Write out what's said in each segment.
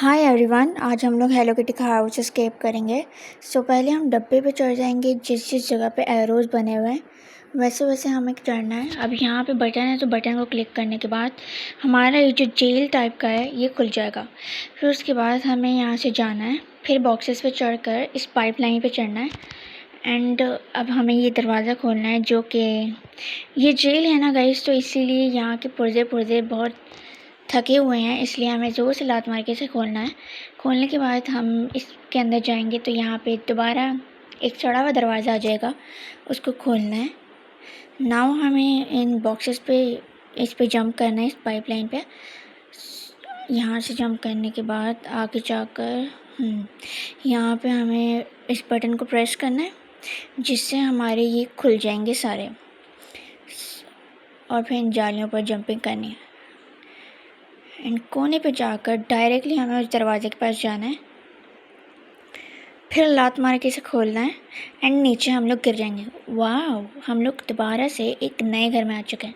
Hi everyone, आज हम लोग हेलो किटी का हाउस एस्केप करेंगे। पहले हम डब्बे पे चढ़ जाएंगे जिस जिस जगह पे एरोज बने हुए हैं वैसे वैसे हमें चढ़ना है। अब यहाँ पे बटन है तो बटन को क्लिक करने के बाद हमारा ये जो जेल टाइप का है ये खुल जाएगा। फिर उसके बाद हमें यहाँ से जाना है, फिर बॉक्सेस पे चढ़कर इस पाइपलाइन पे चढ़ना है एंड अब हमें ये दरवाज़ा खोलना है जो कि ये जेल है ना गाइस, तो इसीलिए यहाँ के पुर्जे बहुत थके हुए हैं, इसलिए हमें ज़ोर से लात मार के इसे खोलना है। खोलने के बाद हम इसके अंदर जाएंगे तो यहाँ पे दोबारा एक चढ़ा हुआ दरवाज़ा आ जाएगा, उसको खोलना है। नाउ हमें इन बॉक्सेस पे इस पे जंप करना है, इस पाइपलाइन पे। यहाँ से जंप करने के बाद आगे जाकर यहाँ पे हमें इस बटन को प्रेस करना है जिससे हमारे ये खुल जाएंगे सारे, और फिर इन जालियों पर जंपिंग करनी है एंड कोने पे जाकर डायरेक्टली हमें उस दरवाजे के पास जाना है, फिर लात मार के इसे खोलना है एंड नीचे हम लोग गिर जाएंगे। वाह, हम लोग दोबारा से एक नए घर में आ चुके हैं।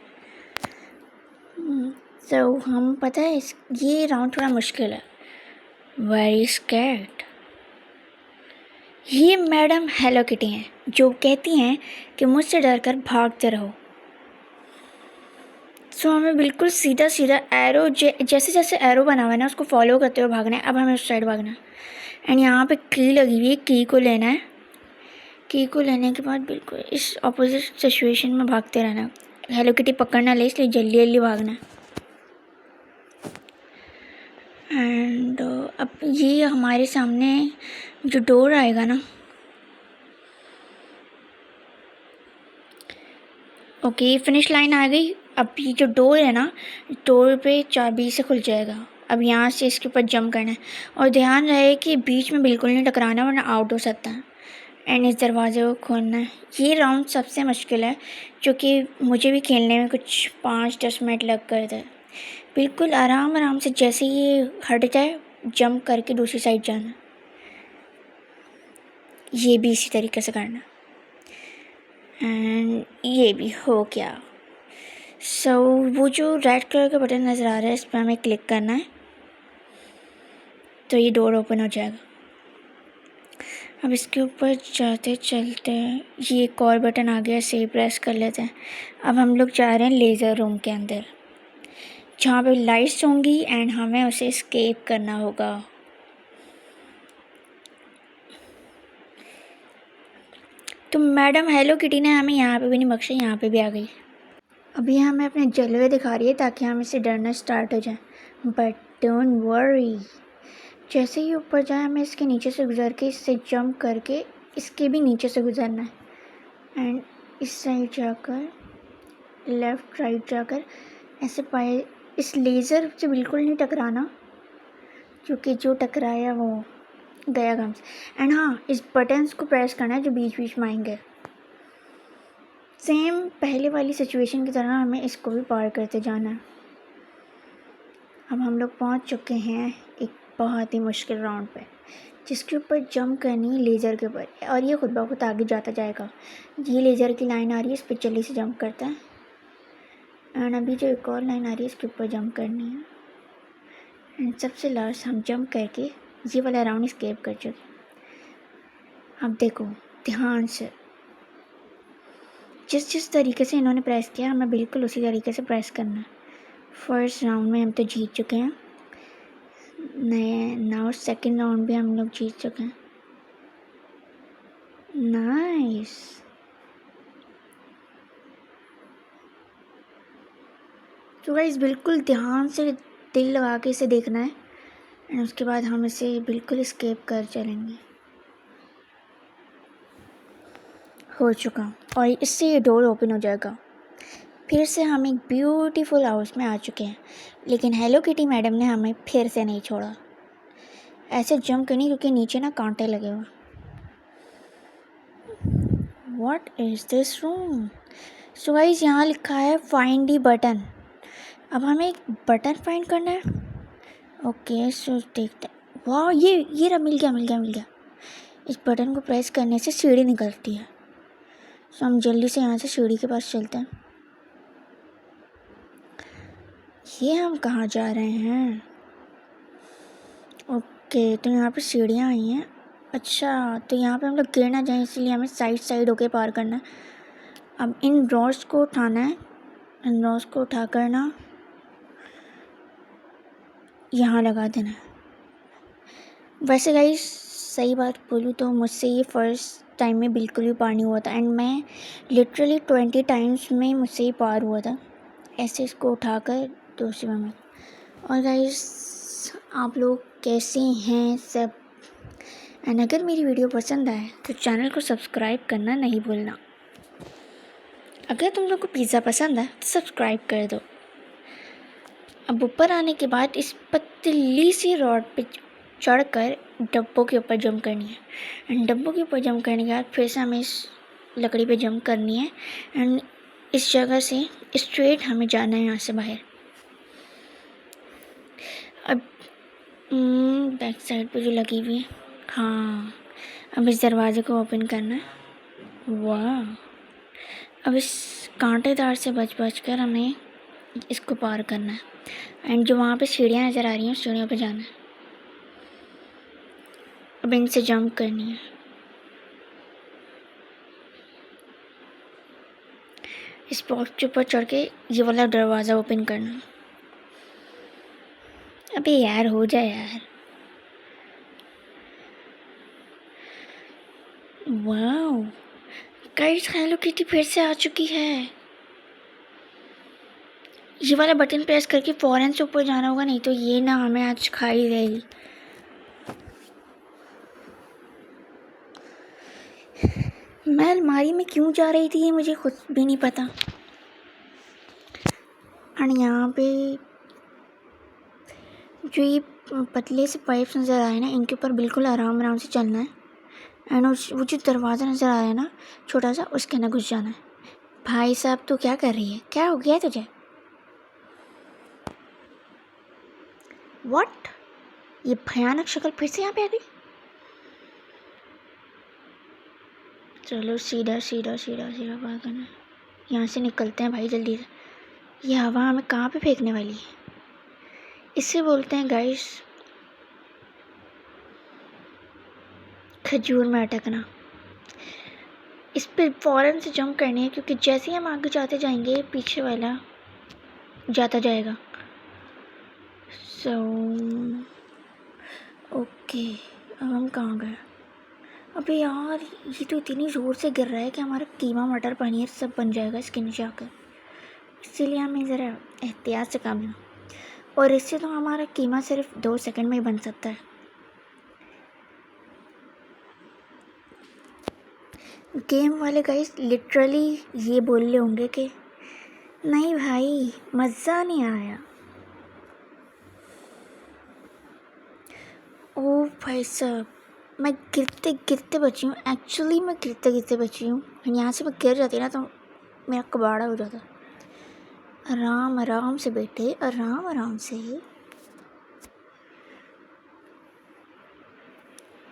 हम पता है ये राउंड थोड़ा मुश्किल है। Very scared. ये मैडम हेलो किटी हैं जो कहती हैं कि मुझसे डर कर भागते रहो। हमें बिल्कुल सीधा सीधा एरो जैसे जैसे एरो बना हुआ है ना उसको फॉलो करते हुए भागना है। अब हमें उस साइड भागना है एंड यहाँ पे की लगी हुई है, की को लेना है। की को लेने के बाद बिल्कुल इस ऑपोजिट सिचुएशन में भागते रहना है। हेलो किटी पकड़ ना ले इसलिए जल्दी जल्दी भागना है। एंड अब ये हमारे सामने जो डोर आएगा ना, ओके फिनिश लाइन आ गई। अब ये जो डोर है ना, डोर पे चाबी से खुल जाएगा। अब यहाँ से इसके ऊपर जंप करना है और ध्यान रहे कि बीच में बिल्कुल नहीं टकराना वरना आउट हो सकता है। एंड इस दरवाजे को खोलना है। ये राउंड सबसे मुश्किल है जो कि मुझे भी खेलने में कुछ 5-10 मिनट लग गए थे। बिल्कुल आराम आराम से जैसे ये हट जाए जंप करके दूसरी साइड जाना। ये भी इसी तरीके से करना एंड ये भी हो गया। वो जो रेड कलर का बटन नज़र आ रहा है इस पर हमें क्लिक करना है तो ये डोर ओपन हो जाएगा। अब इसके ऊपर जाते चलते ये एक और बटन आ गया, से प्रेस कर लेते हैं। अब हम लोग जा रहे हैं लेज़र रूम के अंदर जहाँ पे लाइट्स होंगी एंड हमें उसे एस्केप करना होगा। तो मैडम हेलो किटी ने हमें यहाँ पे भी नहीं बख्शा, यहाँ पे भी आ गई। अभी हमें अपने जलवे दिखा रही है ताकि हम इसे डरना स्टार्ट हो जाए, बट डोंट वरी। जैसे ही ऊपर जाए हमें इसके नीचे से गुजर के इससे जंप करके इसके भी नीचे से गुजरना है एंड इस साइड जाकर लेफ़्ट राइट जाकर ऐसे पाए इस लेज़र से बिल्कुल नहीं टकराना क्योंकि जो टकराया वो गया काम से। एंड हाँ, इस बटन्स को प्रेस करना है जो बीच बीच में आएंगे। सेम पहले वाली सिचुएशन की तरह हमें इसको भी पार करते जाना है। अब हम लोग पहुंच चुके हैं एक बहुत ही मुश्किल राउंड पे जिसके ऊपर जंप करनी है लेज़र के ऊपर, और ये खुद ब खुद आगे जाता जाएगा। ये लेज़र की लाइन आ रही है, इस पर जल्दी से जंप करते हैं एंड अभी जो एक और लाइन आ रही है इसके ऊपर जंप करनी है एंड सबसे लास्ट हम जंप करके ये वाला राउंड स्केप कर चुके। अब देखो ध्यान से, जिस जिस तरीके से इन्होंने प्रेस किया हमें बिल्कुल उसी तरीके से प्रेस करना है। फर्स्ट राउंड में हम तो जीत चुके हैं, नए नाउ सेकंड राउंड भी हम लोग जीत चुके हैं। नाइस। तो गाइस बिल्कुल ध्यान से दिल लगा के इसे देखना है एंड उसके बाद हम इसे बिल्कुल स्केप कर चलेंगे। हो चुका और इससे ये डोर ओपन हो जाएगा। फिर से हम एक ब्यूटीफुल हाउस में आ चुके हैं, लेकिन हेलो किटी मैडम ने हमें फिर से नहीं छोड़ा। ऐसे जंप करनी क्योंकि नीचे ना कांटे लगे हुए। What is this room? So guys यहाँ लिखा है फाइंड दी बटन। अब हमें एक बटन फाइंड करना है। ओके सो देखते हैं। वाह, ये रहा, मिल गया। इस बटन को प्रेस करने से सीढ़ी निकलती है। सो हम जल्दी से यहाँ से सीढ़ी के पास चलते हैं। ये हम कहाँ जा रहे हैं? ओके, तो यहाँ पे सीढ़ियाँ आई हैं। अच्छा, तो यहाँ पे हम लोग गिर ना जाएं इसलिए हमें साइड साइड होके पार करना है। अब इन रॉड्स को उठाना है, इन रॉड्स को उठा कर ना यहाँ लगा देना है। वैसे गाइस सही बात बोलूँ तो मुझसे ये फ़र्स्ट टाइम में बिल्कुल भी पार नहीं हुआ था, एंड मैं लिटरली 20 टाइम्स में मुझसे ही पार हुआ था ऐसे इसको उठाकर दूसरे में। और गाइस आप लोग कैसे हैं सब, एंड अगर मेरी वीडियो पसंद आए तो चैनल को सब्सक्राइब करना नहीं भूलना। अगर तुम लोग को पिज़्ज़ा पसंद है तो सब्सक्राइब कर दो। अब ऊपर आने के बाद इस पतली सी रॉड पे चढ़कर डब्बों के ऊपर जंप करनी है, एंड डब्बों के ऊपर जंप करने के बाद फिर से हमें इस लकड़ी पे जंप करनी है, एंड इस जगह से स्ट्रेट हमें जाना है यहाँ से बाहर। अब बैक साइड पे जो लगी हुई है, हाँ, अब इस दरवाजे को ओपन करना है। वाह, अब इस कांटेदार से बच कर हमें इसको पार करना है, एंड जो वहाँ पे सीढ़ियाँ नज़र आ रही हैं उस सीढ़ियों पे जाना है। अब इनसे जंप करनी है। इस बॉक्स के ऊपर चढ़ के ये वाला दरवाज़ा ओपन करना है। अबे यार हो जाए यार। वाओ गाइस, हेलो किटी फिर से आ चुकी है। ये वाला बटन प्रेस करके फ़ौरन से ऊपर जाना होगा, नहीं तो ये ना हमें आज खा ही रहेगी। मैं अलमारी में क्यों जा रही थी ये मुझे खुद भी नहीं पता। और यहाँ पे जो ये पतले से पाइप्स नज़र आए ना, इनके ऊपर बिल्कुल आराम आराम से चलना है, एंड वो जो दरवाज़ा नज़र आ रहा है ना छोटा सा, उसके अंदर घुस जाना है। भाई साहब तू क्या कर रही है, क्या हो गया तुझे? व्हाट, ये भयानक शक्ल फिर से यहाँ पे आ गई। चलो सीधा सीधा सीधा सीधा पार करना है। यहाँ से निकलते हैं भाई जल्दी से। ये हवा हमें कहाँ पे फेंकने वाली है? इसे बोलते हैं गाइस खजूर में अटकना। इस पर फ़ौरन से जंप करनी है, क्योंकि जैसे ही हम आगे जाते जाएंगे पीछे वाला जाता जाएगा। सो ओके, अब हम कहाँ गए? अबे यार, ये तो इतनी ज़ोर से गिर रहा है कि हमारा कीमा मटर पनीर सब बन जाएगा इसके नीचे आकर, इसीलिए हमें ज़रा एहतियात से काम लें। और इससे तो हमारा कीमा सिर्फ 2 सेकंड में ही बन सकता है। गेम वाले गाइस लिटरली ये बोल रहे होंगे कि नहीं भाई मज़ा नहीं आया। ओ भाई साहब, मैं गिरते गिरते बची हूँ, एक्चुअली मैं गिरते गिरते बची हूँ। यहाँ से मैं गिर जाती ना तो मेरा कबाड़ा हो जाता। आराम आराम से बैठे, आराम आराम से।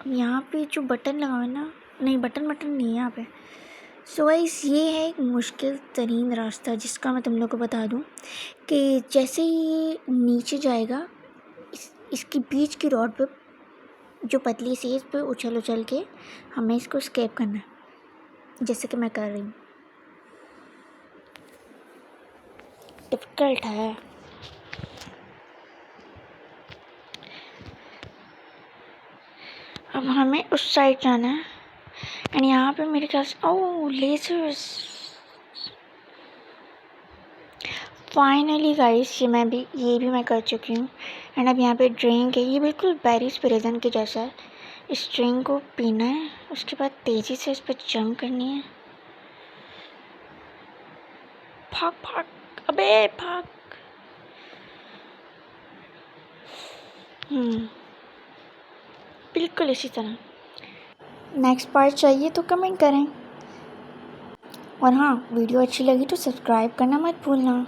यहाँ पे जो बटन लगा हुआ है ना, नहीं बटन नहीं है यहाँ पे। सो गाइस ये है एक मुश्किल तरीन रास्ता, जिसका मैं तुम लोग को बता दूँ कि जैसे ही ये नीचे जाएगा, इसकी बीच की रॉड पे जो पतली सी, इस पे उछल उछल के हमें इसको स्केप करना है, जैसे कि मैं कर रही हूँ। डिफ़िकल्ट है। अब हमें उस साइड जाना है, एंड यहाँ पे मेरे ख्याल से ओह लेजर्स। फाइनली गाइस ये भी मैं कर चुकी हूँ, एंड अब यहाँ पे ड्रिंक है, ये बिल्कुल बेरीज प्रिजन के जैसा है। इस ड्रिंक को पीना है, उसके बाद तेज़ी से इस पर जंप करनी है। भाग भाग, अबे भाग। बिल्कुल इसी तरह। नेक्स्ट पार्ट चाहिए तो कमेंट करें, और हाँ वीडियो अच्छी लगी तो सब्सक्राइब करना मत भूलना।